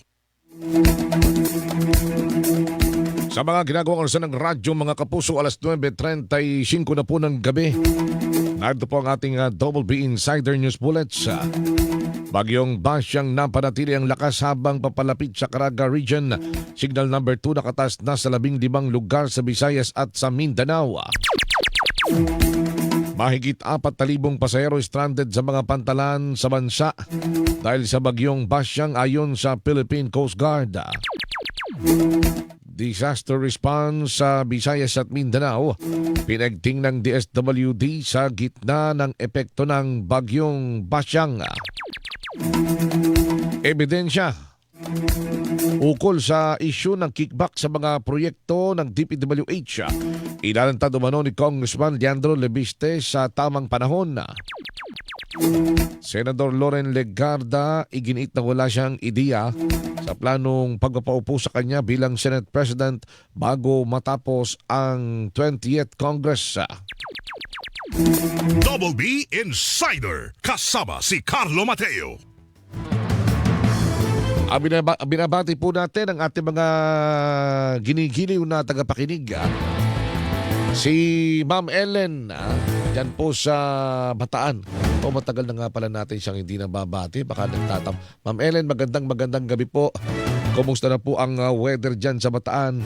[SPEAKER 2] Sa mga ginagawang orasan ng radyo, mga kapuso, alas 9:35 na po ng gabi. Narito po ang ating Double B Insider News Bullets. Bagyong Basyang napanatili ang lakas habang papalapit sa Caraga Region. Signal number 2 nakatas na sa 15 lugar sa Visayas at sa Mindanao. Mahigit 4,000 pasahero stranded sa mga pantalan sa bansa dahil sa bagyong Basyang ayon sa Philippine Coast Guard. Disaster response sa Visayas at Mindanao, pinagting ng DSWD sa gitna ng epekto ng bagyong Basyang. Ebidensya ukol sa isyu ng kickback sa mga proyekto ng DPWH. Ilalantad umano ni Congressman Leandro Lebiste sa tamang panahon. Senador Loren Legarda iginiit na wala siyang ideya sa planong pagpapaupo sa kanya bilang Senate President bago matapos ang 20th Congress.
[SPEAKER 3] Double B Insider kasama si Carlo Mateo.
[SPEAKER 2] Binabati po natin ang ating mga ginigiliw na tagapakinig. Si Ma'am Ellen, dyan po sa Bataan. Matagal na nga pala natin siyang hindi nababati. Baka nagtatam. Ma'am Ellen, magandang gabi po. Kumusta na po ang weather dyan sa Bataan?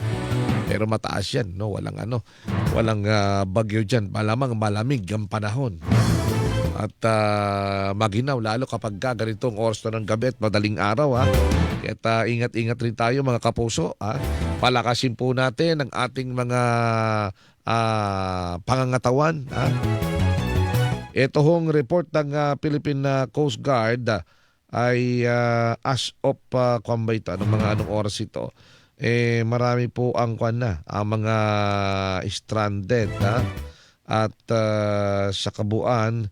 [SPEAKER 2] Pero mataas yan, no? Walang bagyo dyan. Malamig ang panahon. At maginaw lalo kapag ganitong oras na ng gabi at madaling araw. Kaya ingat-ingat rin tayo mga kapuso. Palakasin po natin ang ating mga pangangatawan. Ito hong report ng Philippine Coast Guard ay as of anong oras ito. Marami po ang mga stranded. At sa kabuuan,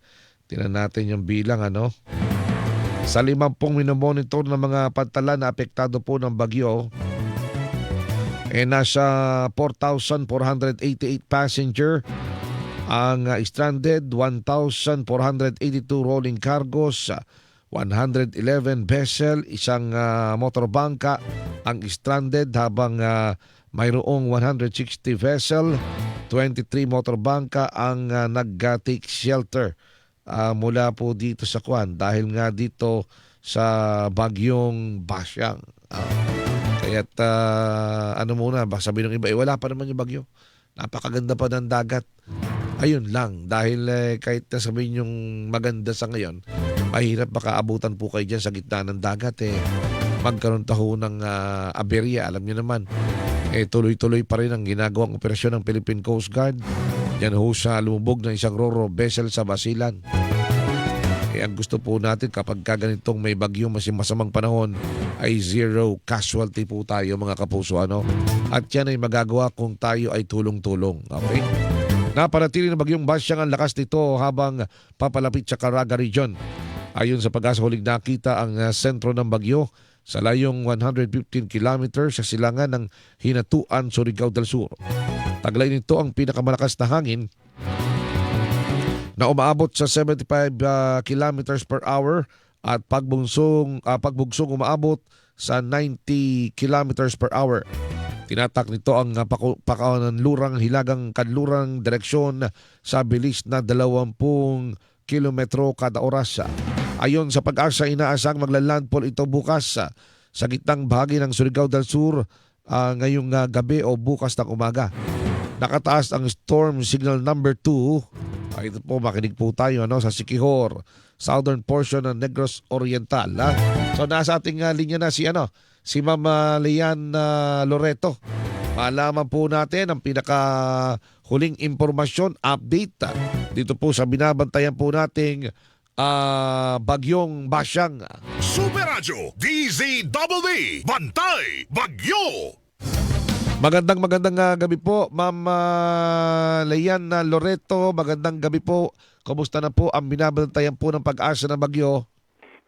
[SPEAKER 2] tingnan natin yung bilang sa 50 minomonitor ng mga pantalan na apektado po ng bagyo, nasa 4,488 passenger ang stranded, 1,482 rolling cargos, 111 vessel, isang motorbangka ang stranded habang mayroong 160 vessel, 23 motorbangka ang nag-take shelter mula po dito sa Kwan dahil nga dito sa bagyong Basyang. Kaya't baka sabihin ng iba, wala pa naman yung bagyo. Napakaganda pa ng dagat. Ayun lang, dahil kahit sabihin yung maganda sa ngayon, mahirap baka abutan po kayo dyan sa gitna ng dagat. Magkaroon taho ng aberya, alam niyo naman. Tuloy-tuloy pa rin ang ginagawang operasyon ng Philippine Coast Guard. Yan ho sa lumubog ng isang ro-ro vessel sa Basilan. Ang gusto po natin kapag ganitong may bagyo masamang panahon ay zero casualty po tayo mga kapuso. At yan ay magagawa kung tayo ay tulong-tulong. Okay? Napanatili ng bagyong Basyang ang lakas nito habang papalapit sa Caraga Region. Ayon sa pag-asa, huling nakita ang sentro ng bagyo sa layong 115 kilometers sa silangan ng Hinatuan, Surigao del Sur. Taglay nito ang pinakamalakas na hangin na umaabot sa 75 kilometers per hour at pagbugsong umaabot sa 90 kilometers per hour. Tinatak nito ang pakanlurang hilagang kanlurang direksyon sa bilis na 20 kilometro kada oras. Ayon sa pag-asa, inaasang maglalandfall ito bukas sa gitnang bahagi ng Surigao del Sur ngayong gabi o bukas ng umaga. Nakataas ang storm signal number 2. Ito po, makinig po tayo sa Siquijor, southern portion ng Negros Oriental. So nasa ating linya na si Ma'am Leanne Loreto. Malaman po natin ang pinaka-huling impormasyon, update dito po sa binabantayan po nating bagyong Basyang.
[SPEAKER 3] Super Radio DZWD Bantay Bagyo.
[SPEAKER 2] Magandang gabi po, Ma'am Leanne Loreto. Magandang gabi po. Kumusta na po ang binabantayan po ng pag-asa ng bagyo?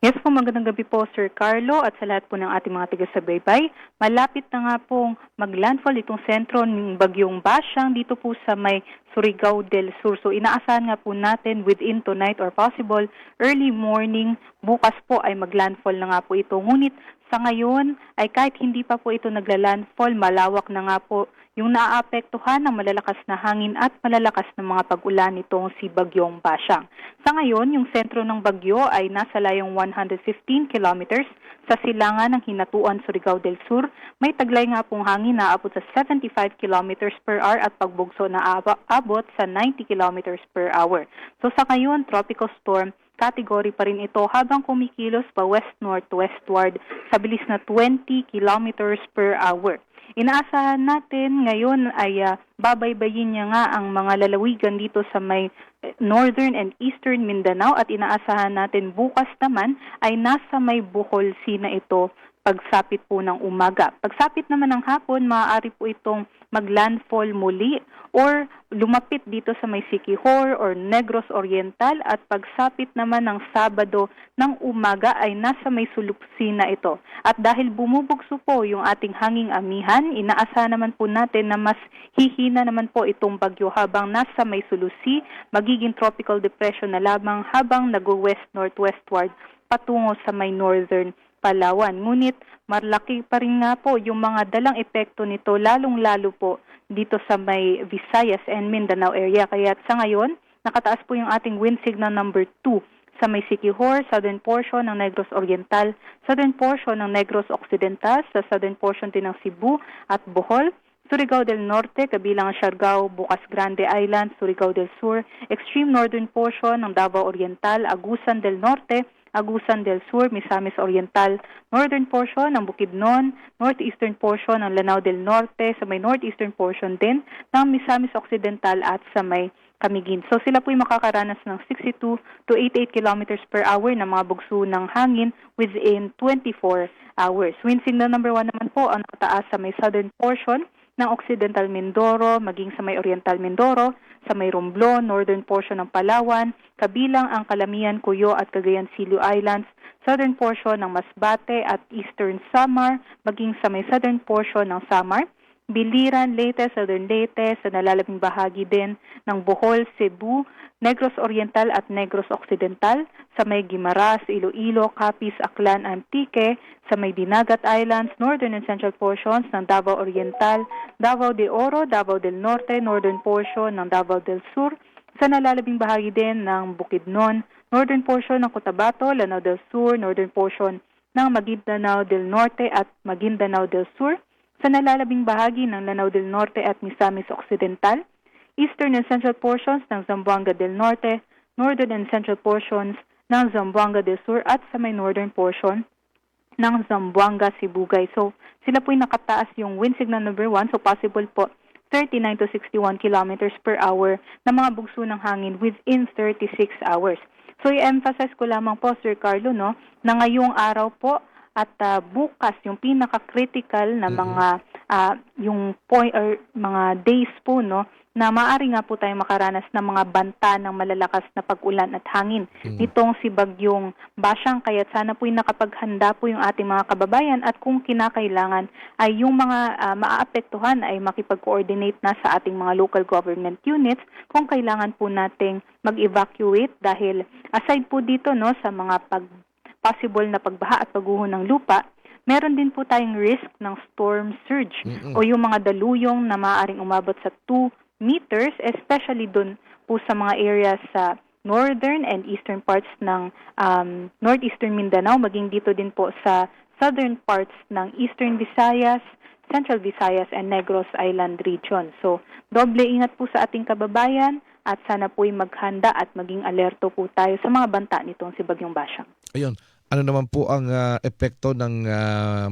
[SPEAKER 7] Yes po, magandang gabi po Sir Carlo at sa lahat po ng ating mga taga-subaybay. Malapit na nga pong maglandfall itong sentro ng bagyong Basyang dito po sa may Surigao del Sur. So inaasahan nga po natin within tonight or possible early morning bukas po ay maglandfall na nga po ito. Ngunit sa ngayon ay kahit hindi pa po ito naglalandfall, malawak na nga po yung naaapektuhan ng malalakas na hangin at malalakas na mga pag-ulan nitong si Bagyong Basyang. Sa ngayon, yung sentro ng bagyo ay nasa layong 115 kilometers sa silangan ng Hinatuan, Surigao del Sur. May taglay nga pong hangin na abot sa 75 kilometers per hour at pagbugso na abot sa 90 kilometers per hour. So sa ngayon, tropical storm category pa rin ito habang kumikilos pa west-northwestward sa bilis na 20 kilometers per hour. Inaasahan natin ngayon ay babaybayin niya nga ang mga lalawigan dito sa may northern and eastern Mindanao at inaasahan natin bukas naman ay nasa may Bohol Sea na ito pagsapit po ng umaga. Pagsapit naman ng hapon, maaari po itong maglandfall muli or lumapit dito sa may Siquijor or Negros Oriental at pagsapit naman ng Sabado ng umaga ay nasa may Sulupsi na ito. At dahil bumubugso po yung ating hanging amihan, inaasahan naman po natin na mas hihina naman po itong bagyo habang nasa may Sulusi, magiging tropical depression na lamang habang nag-west-northwestward patungo sa may northern Palawan. Ngunit malaki pa rin nga po yung mga dalang epekto nito, lalong-lalo po dito sa may Visayas and Mindanao area. Kaya sa ngayon, nakataas po yung ating wind signal number 2 sa may Siquijor, southern portion ng Negros Oriental, southern portion ng Negros Occidental, sa southern portion din ng Cebu at Bohol, Surigao del Norte, kabilang ang Siargao, Bukas Grande Island, Surigao del Sur, extreme northern portion ng Davao Oriental, Agusan del Norte, Agusan del Sur, Misamis Oriental, northern portion ng Bukidnon, northeastern portion ng Lanao del Norte, sa may northeastern portion din ng Misamis Occidental at sa may Camiguin. So sila po'y makakaranas ng 62 to 88 kilometers per hour na mga bugso ng hangin within 24 hours. Wind signal number 1 naman po ang nakataas sa may southern portion ng Occidental Mindoro, maging sa may Oriental Mindoro, sa may Romblon, northern portion ng Palawan, kabilang ang Calamian, Cuyo at Cagayan Silu Islands, southern portion ng Masbate at Eastern Samar, maging sa may southern portion ng Samar, Biliran, Leyte, Southern Leyte, sa nalalabing bahagi din ng Bohol, Cebu, Negros Oriental at Negros Occidental, sa may Guimaras, Iloilo, Capiz, Aklan, Antique, sa may Dinagat Islands, northern and central portions ng Davao Oriental, Davao de Oro, Davao del Norte, northern portion ng Davao del Sur, sa nalalabing bahagi din ng Bukidnon, northern portion ng Cotabato, Lanao del Sur, northern portion ng Maguindanao del Norte at Maguindanao del Sur, sa nalalabing bahagi ng Lanao del Norte at Misamis Occidental, eastern and central portions ng Zamboanga del Norte, northern and central portions ng Zamboanga del Sur at sa may northern portion ng Zamboanga, Sibugay. So, sila po'y nakataas yung wind signal number 1, so possible po 39 to 61 kilometers per hour na mga bugso ng hangin within 36 hours. So, i-emphasize ko lamang po, Sir Carlo, no, na ngayong araw po at bukas yung pinaka-critical na mga yung point or mga days po, no, na maaari nga po tayong makaranas ng mga banta ng malalakas na pag-ulan at hangin nitong si Bagyong Basyang. Kaya sana po'y nakapaghanda po yung ating mga kababayan at kung kinakailangan ay yung mga maaapektuhan ay makipag-coordinate na sa ating mga local government units kung kailangan po nating mag-evacuate dahil aside po dito, no, sa mga possible na pagbaha at pagguho ng lupa, meron din po tayong risk ng storm surge o yung mga daluyong na maaaring umabot sa 2 meters, especially dun po sa mga areas sa northern and eastern parts ng northeastern Mindanao, maging dito din po sa southern parts ng eastern Visayas, central Visayas, and Negros Island region. So, doble ingat po sa ating kababayan at sana po'y maghanda at maging alerto po tayo sa mga banta nitong si Bagyong Basyang.
[SPEAKER 2] Ayun, ano naman po ang epekto ng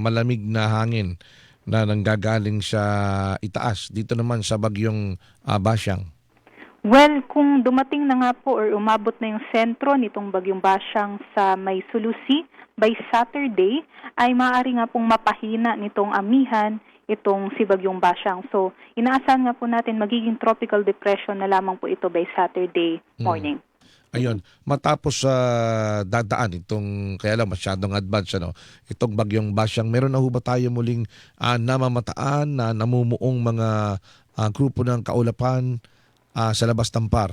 [SPEAKER 2] malamig na hangin na nanggagaling sa itaas dito naman sa Bagyong Basyang?
[SPEAKER 7] Well, kung dumating na nga po or umabot na yung sentro nitong Bagyong Basyang sa may Sulusi by Saturday, ay maaari nga pong mapahina nitong amihan itong si Bagyong Basyang. So, inaasahan nga po natin magiging tropical depression na lamang po ito by Saturday morning.
[SPEAKER 2] Ayun, matapos dadaan itong, kaya lang masyadong advance, ano, itong Bagyong Basyang, meron na ho ba tayo muling namamataan na namumuong mga grupo ng kaulapan sa labas ng PAR?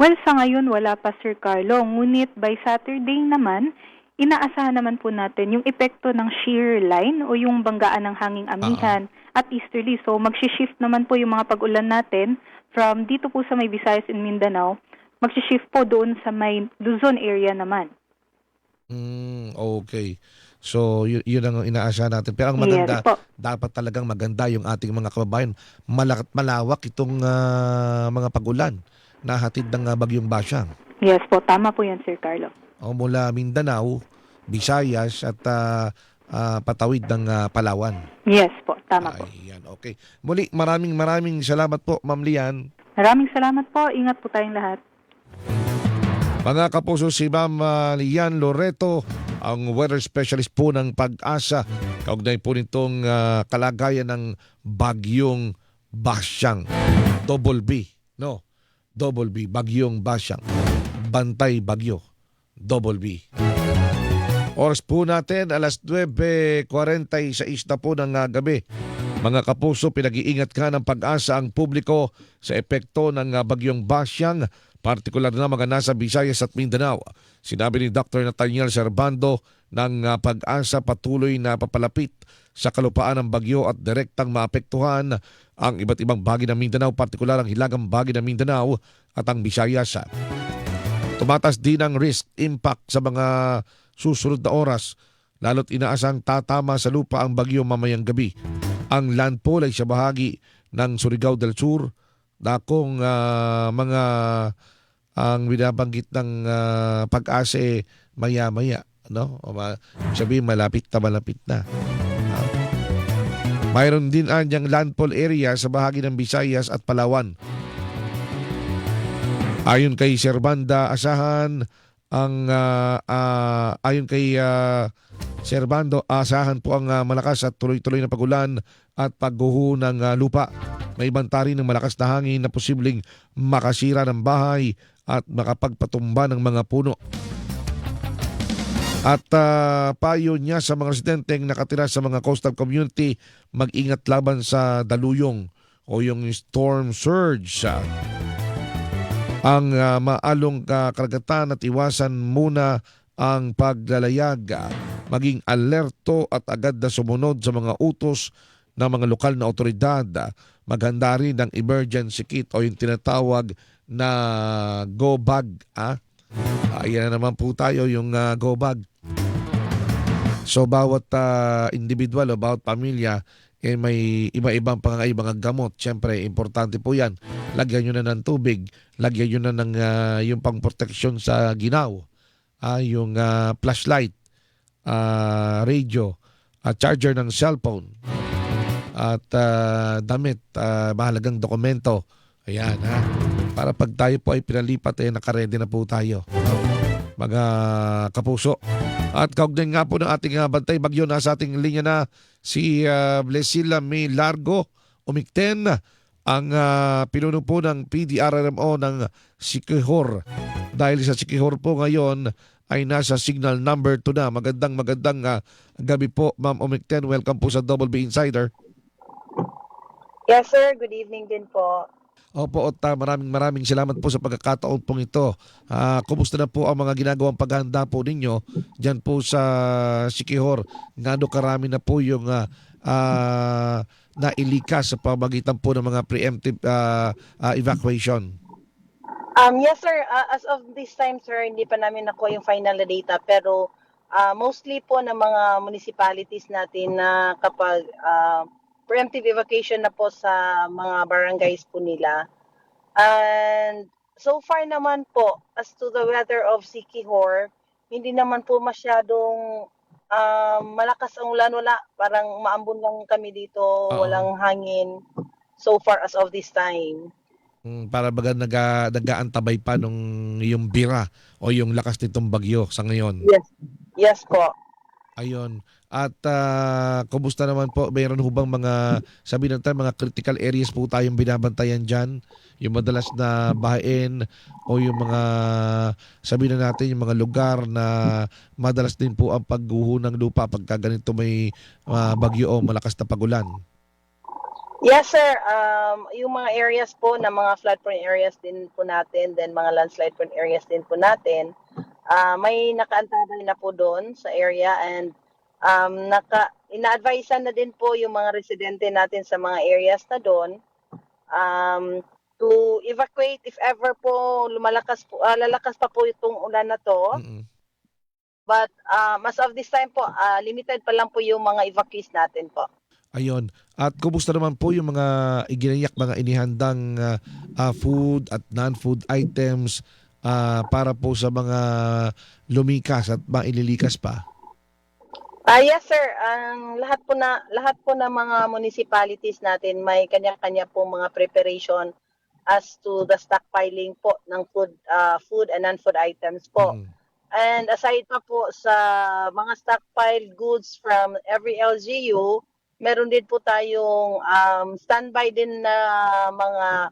[SPEAKER 7] Well, sa ngayon wala pa Sir Carlo. Ngunit by Saturday naman, inaasahan naman po natin yung epekto ng shear line o yung banggaan ng hanging amihan at easterly. So magshi-shift naman po yung mga pag-ulan natin from dito po sa may Visayas and Mindanao, magshi-shift po doon sa may Luzon area naman.
[SPEAKER 2] Okay. So, yun ang inaasahan natin. Pero ang maganda,
[SPEAKER 7] Yes po.
[SPEAKER 2] dapat talagang maganda yung ating mga kababayan. Malawak itong mga pagulan na hatid ng Bagyong Basyang.
[SPEAKER 7] Yes po, tama po yan Sir Carlo.
[SPEAKER 2] O mula Mindanao, Visayas at patawid ng Palawan.
[SPEAKER 7] Yes po, tama po.
[SPEAKER 2] Ayan, okay. Muli, maraming salamat po, Ma'am Lian.
[SPEAKER 7] Maraming salamat po. Ingat po tayong lahat.
[SPEAKER 2] Mga kapuso, si Ma'am Lian Loreto, ang weather specialist po ng Pag-asa. Kaugnay po nitong kalagayan ng Bagyong Basyang. Double B, no? Double B, Bagyong Basyang. Bantay Bagyo, Double B. Oras po natin, alas 9:46 na po ng gabi. Mga kapuso, pinag-iingat ka ng Pag-asa ang publiko sa epekto ng Bagyong Basyang, partikular na mga nasa Visayas at Mindanao. Sinabi ni Dr. Nathaniel Servando ng Pag-asa, patuloy na papalapit sa kalupaan ng bagyo at direktang maapektuhan ang iba't ibang bahagi ng Mindanao, partikular ang hilagang bahagi ng Mindanao at ang Visayas. Tumatas din ang risk impact sa mga susunod na oras, lalo't inaasang tatama sa lupa ang bagyo mamayang gabi. Ang landfall ay sa bahagi ng Surigao del Sur, dakong mga ang binabanggit ng Pag-asa maya-maya, no? Sabihin malapit na. Mayroon din anyang landfall area sa bahagi ng Visayas at Palawan. Ayon kay Servanda, asahan po ang malakas at tuloy-tuloy na pagulan at pagguho ng lupa. May banta rin ng malakas na hangin na posibleng makasira ng bahay at makapagpatumba ng mga puno. At payo niya sa mga residenteng nakatira sa mga coastal community, mag-ingat laban sa daluyong o yung storm surge. Ang maalong karagatan at iwasan muna ang paglalayag. Maging alerto at agad na sumunod sa mga utos ng mga lokal na otoridad. Maghanda rin ng emergency kit o yung tinatawag na go bag. Ayan na naman po tayo yung go bag. So bawat individual o bawat pamilya may iba-ibang pangangailangang gamot. Siyempre, importante po yan. Lagyan nyo na ng tubig. Lagyan nyo na ng yung pangproteksyon sa ginaw. Yung flashlight, radio, charger ng cellphone, at damit, mahalagang dokumento. Ayan, para pag tayo po ay pinalipat, nakaredy na po tayo. Mga kapuso. At kaugnay nga po ng ating bantay bagyo, nasa ating linya na si Blesila May Largo Umikten, ang pinuno po ng PDRRMO ng Siquijor. Dahil sa Siquijor po ngayon ay nasa signal number 2 na. Magandang gabi po, Ma'am Umikten. Welcome po sa Double B Insider.
[SPEAKER 8] Yes, sir. Good evening din po.
[SPEAKER 2] Opo, at maraming salamat po sa pagkakataon pong ito. Kumusta na po ang mga ginagawang paghahanda po ninyo dyan po sa Siquijor? Ngano karami na po yung nailikas sa pamagitan po ng mga preemptive evacuation?
[SPEAKER 8] Yes, sir. As of this time, sir, hindi pa namin nakuha yung final na data. Pero mostly po ng mga municipalities natin na kapag preemptive evacuation na po sa mga barangays po nila. And so far naman po, as to the weather of Siquijor, hindi naman po masyadong malakas ang ulan. Wala, parang maambon lang kami dito, walang hangin so far as of this time.
[SPEAKER 2] Para baga nag-aantabay pa nung yung bira o yung lakas nitong bagyo sa ngayon.
[SPEAKER 8] Yes po.
[SPEAKER 2] Ayun. At kumusta naman po? Mayroon hubang mga, sabi natin, mga critical areas po tayong binabantayan dyan? Yung madalas na bahain o yung mga, sabi na natin, yung mga lugar na madalas din po ang pagguho ng lupa pagka ganito may bagyo o malakas na pagulan?
[SPEAKER 8] Yes, sir. Yung mga areas po na mga flood-prone areas din po natin, then mga landslide-prone areas din po natin, may nakaantay na po doon sa area and ina-advisean na din po yung mga residente natin sa mga areas na doon to evacuate if ever po lalakas pa po itong ulan na to.
[SPEAKER 2] Mm-mm.
[SPEAKER 8] But as of this time po, limited pa lang po yung mga evacuees natin po.
[SPEAKER 2] Ayun. At kumusta naman po yung mga iginayak, mga inihandang food at non-food items para po sa mga lumikas at mga ililikas pa?
[SPEAKER 8] Yes sir, lahat po na mga municipalities natin may kanya-kanya po mga preparation as to the stockpiling po ng food and non-food items po.
[SPEAKER 2] Mm.
[SPEAKER 8] And aside pa po sa mga stockpiled goods from every LGU, meron din po tayong standby din na mga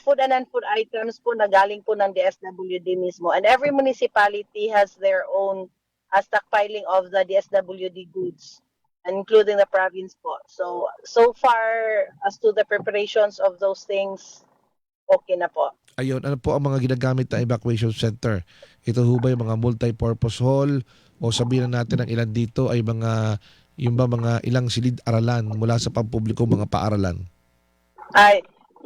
[SPEAKER 8] food and non-food items po na galing po ng DSWD mismo. And every municipality has their own stockpiling of the DSWD goods, including the province po. So far, as to the preparations of those things, okay na po.
[SPEAKER 2] Ayun, ano po ang mga ginagamit na evacuation center? Ito ho ba yung mga multi-purpose hall o sabihin natin ang ilan dito ay mga ilang silid-aralan mula sa pampublikong mga paaralan?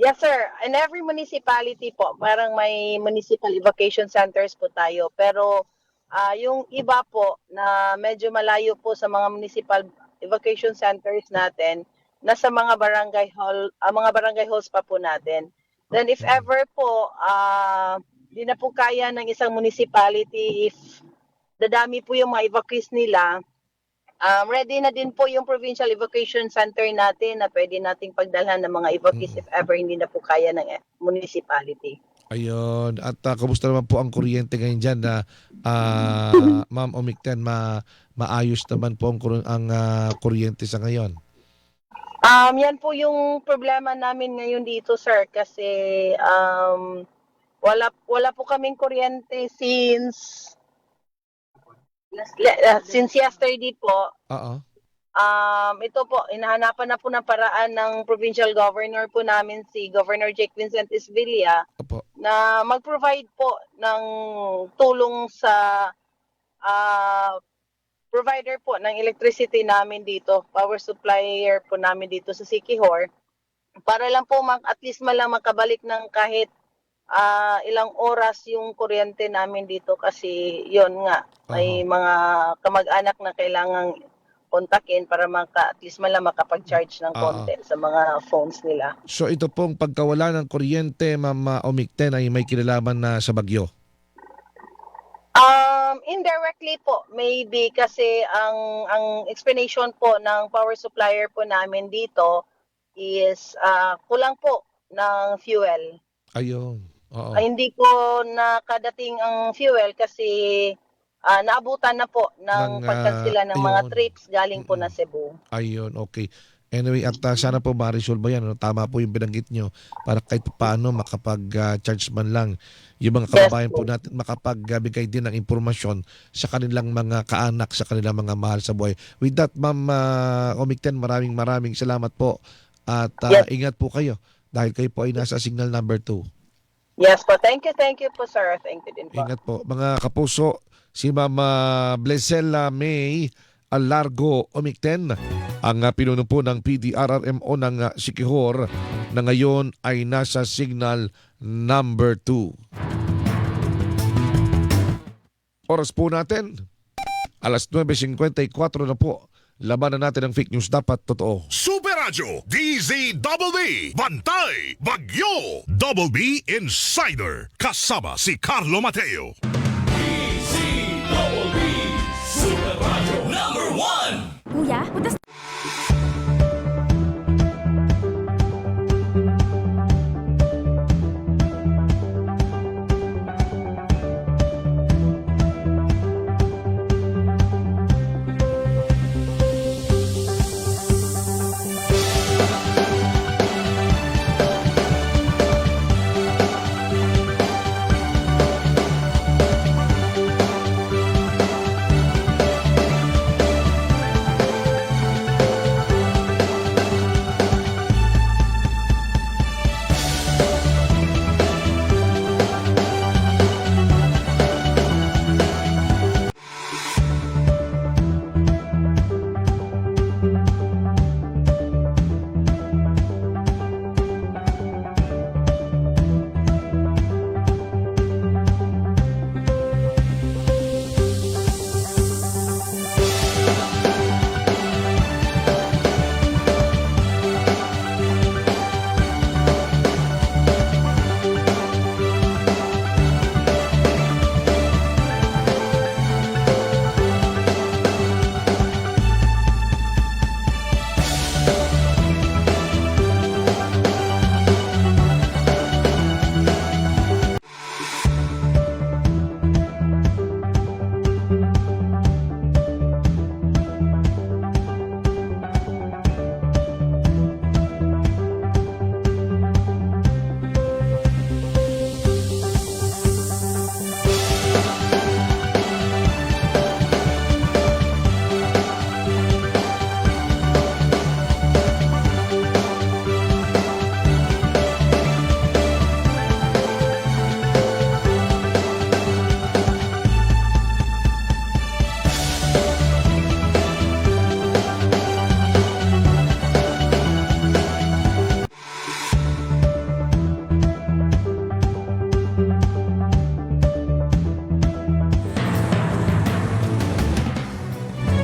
[SPEAKER 8] Yes sir, in every municipality po, parang may municipal evacuation centers po tayo. Pero yung iba po na medyo malayo po sa mga municipal evacuation centers natin, nasa mga barangay halls pa po natin. Then if ever po, di na po kaya ng isang municipality, if dadami po yung mga evacuees nila, ready na din po yung provincial evacuation center natin na pwede nating pagdalhan ng mga evacuees if ever hindi na po kaya ng municipality.
[SPEAKER 2] Ayun. At kumusta naman po ang kuryente ngayon dyan na Ma'am Omicten, maayos naman po ang kuryente sa ngayon?
[SPEAKER 8] Yan po yung problema namin ngayon dito, sir, kasi wala po kaming kuryente since yesterday po.
[SPEAKER 2] Oo.
[SPEAKER 8] Ito po, hinahanapan na po ng paraan ng provincial governor po namin, si Governor Jake Vincent Isvilla,
[SPEAKER 2] Opo.
[SPEAKER 8] na mag-provide po ng tulong sa provider po ng electricity namin dito, power supplier po namin dito sa Siquijor, para lang po at least lang makabalik ng kahit ilang oras yung kuryente namin dito kasi yon nga, may mga kamag-anak na kailangang kontakin para at least lang makapag-charge ng konti sa mga phones nila.
[SPEAKER 2] So ito pong pagkawala ng kuryente, Ma'am Omicten, ay may kinalaman na sa bagyo?
[SPEAKER 8] Indirectly po, maybe kasi ang explanation po ng power supplier po namin dito is kulang po ng fuel.
[SPEAKER 2] Ayun. Oo.
[SPEAKER 8] Hindi ko nakadating ang fuel kasi naabutan na po ng pagkansila ng mga trips galing po na Cebu.
[SPEAKER 2] Ayun, okay. Anyway, at sana po ma-resolve yan. Tama po yung binanggit nyo para kahit paano makapag-charge man lang yung mga kababayan po natin, makapagbigay din ng impormasyon sa kanilang mga kaanak, sa kanilang mga mahal sa buhay. With that, Ma'am Omicten, maraming salamat po at ingat po kayo dahil kayo po ay nasa signal number 2.
[SPEAKER 8] Yes po. Thank you po, sir. Thank you din po.
[SPEAKER 2] Ingat po. Mga kapuso, si Ma'am Blesela May Alargo Omicten, ang pinuno po ng PDRRMO ng Siquijor na ngayon ay nasa signal number 2. Oras po natin, alas 9:54 na po. Labanan natin ang fake news, dapat totoo.
[SPEAKER 3] Super Radio DZBB Bantay Bagyo Double B Insider kasama si Carlo Mateo.
[SPEAKER 1] DZBB Super Radio number 1.
[SPEAKER 9] Kuya, udas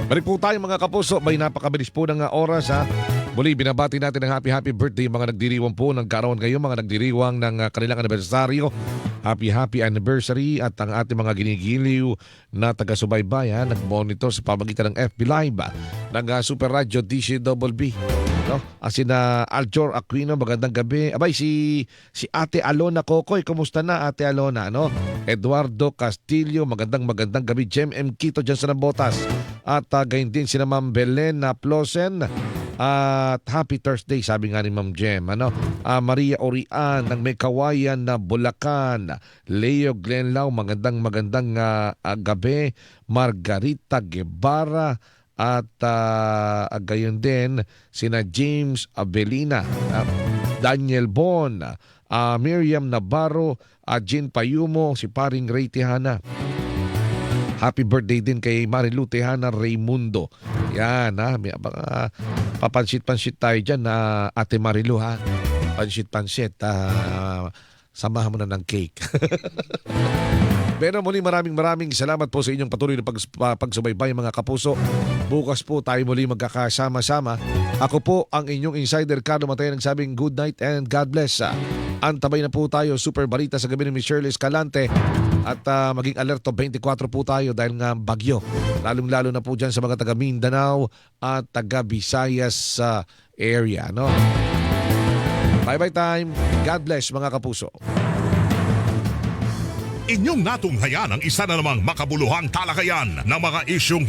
[SPEAKER 2] Balik po tayo mga kapuso. May napakabilis po ng oras ha. Muli, binabati natin ng happy birthday yung mga nagdiriwang po. Nagkaroon kayo mga nagdiriwang ng kanilang anibersaryo. Happy anniversary at ang ating mga ginigiliw na taga-subaybay ha, nag-monitor sa pamagitan ng FB Live ng Super Radio DCWB. No? Asin na Aljor Aquino, magandang gabi. Abay, si Ate Alona Kokoy, kumusta na Ate Alona? No? Eduardo Castillo, magandang gabi. Jem M. Quito dyan sa Nabotas. At gayon din sina Ma'am Belen Plosen. At happy Thursday, sabi nga ni Ma'am Jem. Maria Orian ng May Kawayan na Bulacan. Leo Glenlau, magandang gabi. Margarita Guevara. At gayon din sina James Abelina, Daniel Bon, Miriam Navarro, Jean Payumo, si Paring Ray Tihana. Happy birthday din kay Marilu Tihana Raimundo. Yan may papansit-pansit tayo dyan na Ate Marilu ha. Pansit-pansit. Samahan mo na ng cake. Pero muli maraming salamat po sa inyong patuloy na pagsubaybay mga kapuso. Bukas po tayo muli magkakasama-sama. Ako po ang inyong insider Carlo Mataya nagsabing good night and God bless. Antabay na po tayo, super balita sa gabi ni Miss Shirley Escalante. At maging alerto 24 po tayo dahil nga bagyo. Lalong-lalo na po dyan sa mga taga Mindanao at taga Visayas area. No? Bye-bye time. God bless mga kapuso.
[SPEAKER 3] Inyong natunghayan ang isa na namang makabuluhang talakayan ng mga isyong